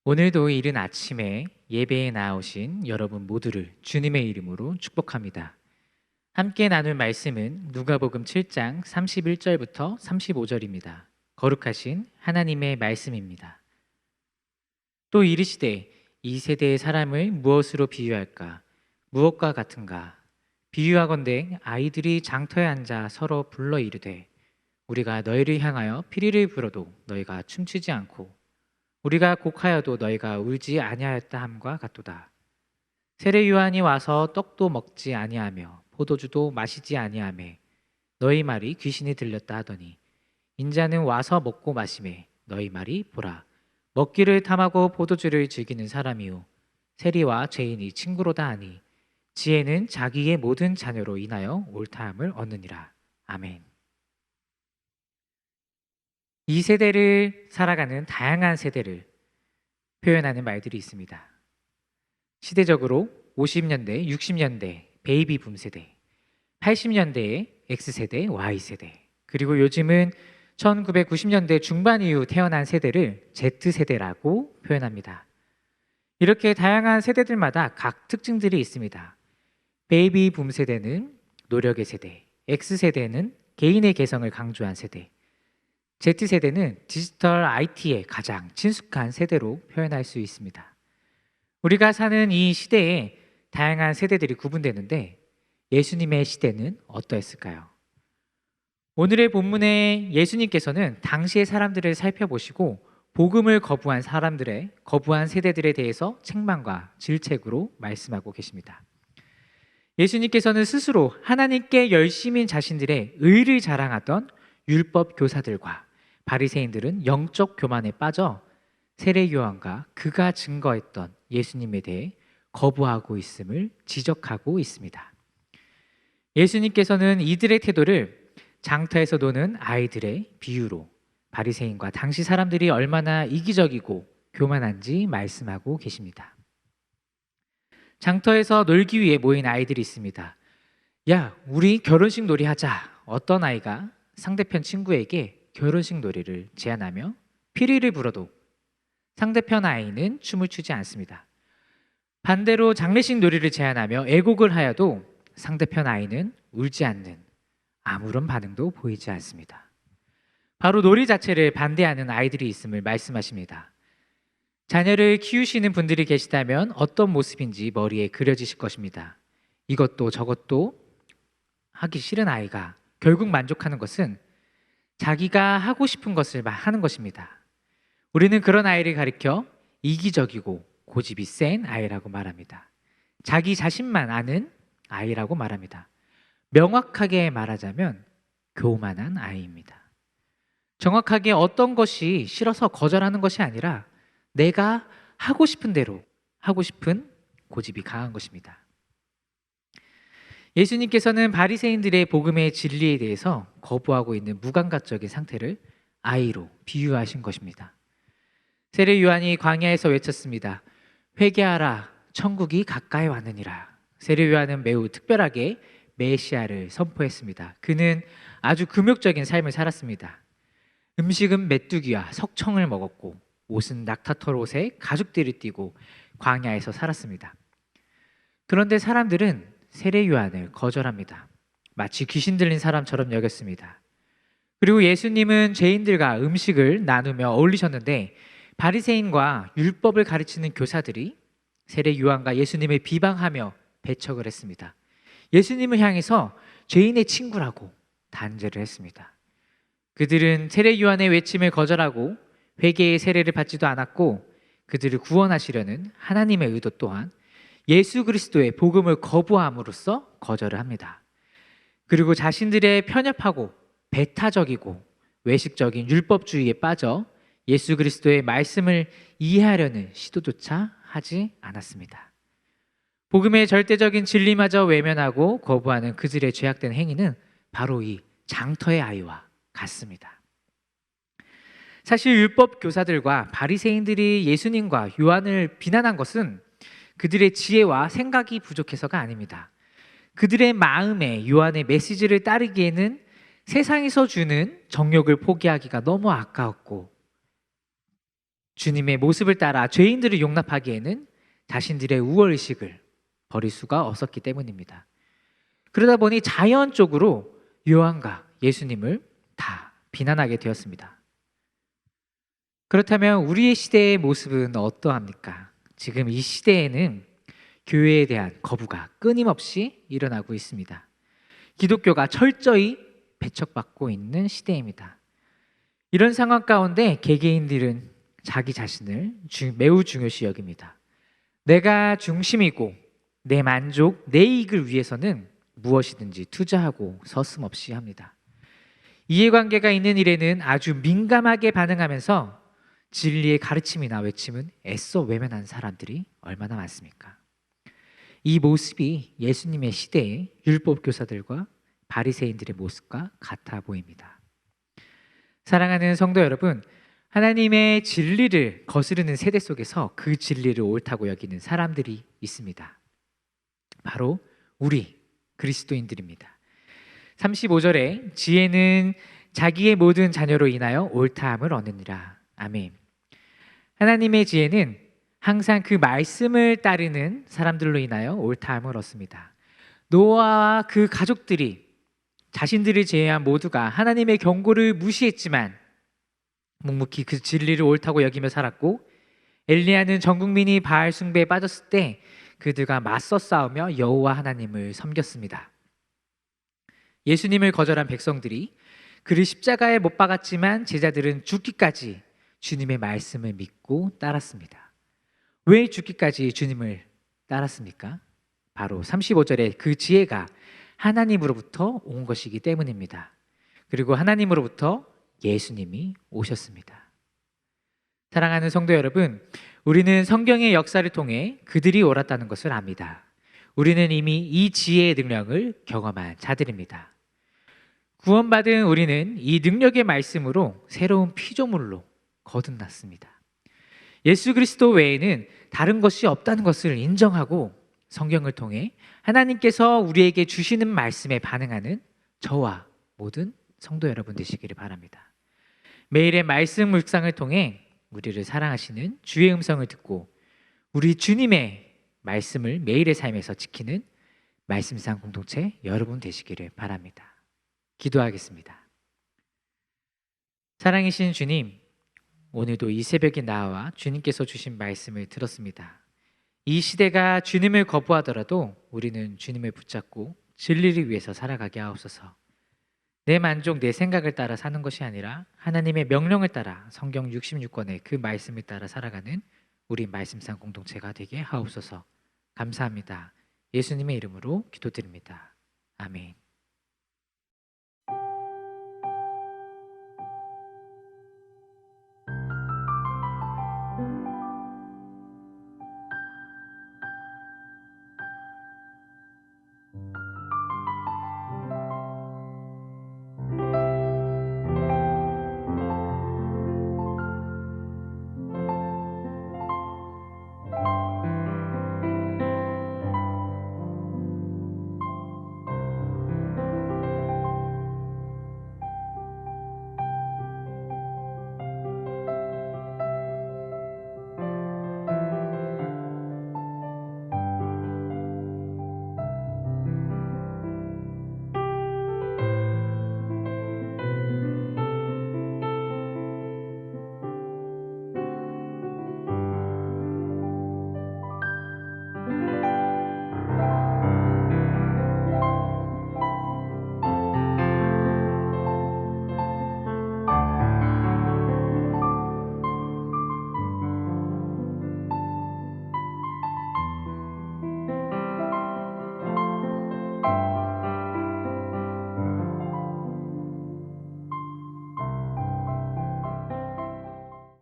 오늘도 이른 아침에 예배에 나오신 여러분 모두를 주님의 이름으로 축복합니다. 함께 나눌 말씀은 누가복음 7장 31절부터 35절입니다. 거룩하신 하나님의 말씀입니다. 또 이르시되 이 세대의 사람을 무엇으로 비유할까? 무엇과 같은가? 비유하건대 아이들이 장터에 앉아 서로 불러 이르되 우리가 너희를 향하여 피리를 불어도 너희가 춤추지 않고 우리가 곡하여도 너희가 울지 아니하였다 함과 같도다. 세례 요한이 와서 떡도 먹지 아니하며 포도주도 마시지 아니하매 너희 말이 귀신이 들렸다 하더니 인자는 와서 먹고 마시매 너희 말이 보라 먹기를 탐하고 포도주를 즐기는 사람이요 세리와 죄인이 친구로다 하니 지혜는 자기의 모든 자녀로 인하여 옳다함을 얻느니라. 아멘. 이 세대를 살아가는 다양한 세대를 표현하는 말들이 있습니다. 시대적으로 50년대, 60년대 베이비 붐 세대, 80년대의 X세대, Y세대, 그리고 요즘은 1990년대 중반 이후 태어난 세대를 Z세대라고 표현합니다. 이렇게 다양한 세대들마다 각 특징들이 있습니다. 베이비 붐 세대는 노력의 세대, X세대는 개인의 개성을 강조한 세대, Z세대는 디지털 IT에 가장 친숙한 세대로 표현할 수 있습니다. 우리가 사는 이 시대에 다양한 세대들이 구분되는데 예수님의 시대는 어떠했을까요? 오늘의 본문에 예수님께서는 당시의 사람들을 살펴보시고 복음을 거부한 세대들에 대해서 책망과 질책으로 말씀하고 계십니다. 예수님께서는 스스로 하나님께 열심인 자신들의 의를 자랑하던 율법 교사들과 바리새인들은 영적 교만에 빠져 세례 요한과 그가 증거했던 예수님에 대해 거부하고 있음을 지적하고 있습니다. 예수님께서는 이들의 태도를 장터에서 노는 아이들의 비유로 바리새인과 당시 사람들이 얼마나 이기적이고 교만한지 말씀하고 계십니다. 장터에서 놀기 위해 모인 아이들이 있습니다. 야, 우리 결혼식 놀이 하자. 어떤 아이가 상대편 친구에게 결혼식 놀이를 제안하며 피리를 불어도 상대편 아이는 춤을 추지 않습니다. 반대로 장례식 놀이를 제안하며 애곡을 하여도 상대편 아이는 울지 않는 아무런 반응도 보이지 않습니다. 바로 놀이 자체를 반대하는 아이들이 있음을 말씀하십니다. 자녀를 키우시는 분들이 계시다면 어떤 모습인지 머리에 그려지실 것입니다. 이것도 저것도 하기 싫은 아이가 결국 만족하는 것은 자기가 하고 싶은 것을 하는 것입니다. 우리는 그런 아이를 가리켜 이기적이고 고집이 센 아이라고 말합니다. 자기 자신만 아는 아이라고 말합니다. 명확하게 말하자면 교만한 아이입니다. 정확하게 어떤 것이 싫어서 거절하는 것이 아니라 내가 하고 싶은 대로 하고 싶은 고집이 강한 것입니다. 예수님께서는 바리새인들의 복음의 진리에 대해서 거부하고 있는 무감각적인 상태를 아이로 비유하신 것입니다. 세례 요한이 광야에서 외쳤습니다. 회개하라, 천국이 가까이 왔느니라. 세례 요한은 매우 특별하게 메시아를 선포했습니다. 그는 아주 금욕적인 삶을 살았습니다. 음식은 메뚜기와 석청을 먹었고 옷은 낙타털 옷에 가죽띠를 띠고 광야에서 살았습니다. 그런데 사람들은 세례 요한을 거절합니다. 마치 귀신 들린 사람처럼 여겼습니다. 그리고 예수님은 죄인들과 음식을 나누며 어울리셨는데 바리새인과 율법을 가르치는 교사들이 세례 요한과 예수님을 비방하며 배척을 했습니다. 예수님을 향해서 죄인의 친구라고 단죄를 했습니다. 그들은 세례 요한의 외침을 거절하고 회개의 세례를 받지도 않았고 그들을 구원하시려는 하나님의 의도 또한 예수 그리스도의 복음을 거부함으로써 거절을 합니다. 그리고 자신들의 편협하고 배타적이고 외식적인 율법주의에 빠져 예수 그리스도의 말씀을 이해하려는 시도조차 하지 않았습니다. 복음의 절대적인 진리마저 외면하고 거부하는 그들의 죄악된 행위는 바로 이 장터의 아이와 같습니다. 사실 율법 교사들과 바리새인들이 예수님과 요한을 비난한 것은 그들의 지혜와 생각이 부족해서가 아닙니다. 그들의 마음에 요한의 메시지를 따르기에는 세상에서 주는 정욕을 포기하기가 너무 아까웠고 주님의 모습을 따라 죄인들을 용납하기에는 자신들의 우월의식을 버릴 수가 없었기 때문입니다. 그러다 보니 자연적으로 요한과 예수님을 다 비난하게 되었습니다. 그렇다면 우리의 시대의 모습은 어떠합니까? 지금 이 시대에는 교회에 대한 거부가 끊임없이 일어나고 있습니다. 기독교가 철저히 배척받고 있는 시대입니다. 이런 상황 가운데 개개인들은 자기 자신을 매우 중요시 여깁니다. 내가 중심이고 내 만족, 내 이익을 위해서는 무엇이든지 투자하고 서슴없이 합니다. 이해관계가 있는 일에는 아주 민감하게 반응하면서 진리의 가르침이나 외침은 애써 외면하는 사람들이 얼마나 많습니까? 이 모습이 예수님의 시대의 율법 교사들과 바리새인들의 모습과 같아 보입니다. 사랑하는 성도 여러분, 하나님의 진리를 거스르는 세대 속에서 그 진리를 옳다고 여기는 사람들이 있습니다. 바로 우리 그리스도인들입니다. 35절에 지혜는 자기의 모든 자녀로 인하여 옳다함을 얻느니라. 아멘. 하나님의 지혜는 항상 그 말씀을 따르는 사람들로 인하여 옳다함을 얻습니다. 노아와 그 가족들이 자신들을 제외한 모두가 하나님의 경고를 무시했지만 묵묵히 그 진리를 옳다고 여기며 살았고, 엘리야는 전 국민이 바알 숭배에 빠졌을 때 그들과 맞서 싸우며 여호와 하나님을 섬겼습니다. 예수님을 거절한 백성들이 그를 십자가에 못 박았지만 제자들은 죽기까지 주님의 말씀을 믿고 따랐습니다. 왜 죽기까지 주님을 따랐습니까? 바로 35절에 그 지혜가 하나님으로부터 온 것이기 때문입니다. 그리고 하나님으로부터 예수님이 오셨습니다. 사랑하는 성도 여러분, 우리는 성경의 역사를 통해 그들이 옳았다는 것을 압니다. 우리는 이미 이 지혜의 능력을 경험한 자들입니다. 구원받은 우리는 이 능력의 말씀으로 새로운 피조물로 거듭났습니다. 예수 그리스도 외에는 다른 것이 없다는 것을 인정하고 성경을 통해 하나님께서 우리에게 주시는 말씀에 반응하는 저와 모든 성도 여러분 되시기를 바랍니다. 매일의 말씀 묵상을 통해 우리를 사랑하시는 주의 음성을 듣고 우리 주님의 말씀을 매일의 삶에서 지키는 말씀상 공동체 여러분 되시기를 바랍니다. 기도하겠습니다. 사랑이신 주님, 오늘도 이 새벽에 나와 주님께서 주신 말씀을 들었습니다. 이 시대가 주님을 거부하더라도 우리는 주님을 붙잡고 진리를 위해서 살아가게 하옵소서. 내 만족, 내 생각을 따라 사는 것이 아니라 하나님의 명령을 따라 성경 66권의 그 말씀을 따라 살아가는 우리 말씀상 공동체가 되게 하옵소서. 감사합니다. 예수님의 이름으로 기도드립니다. 아멘.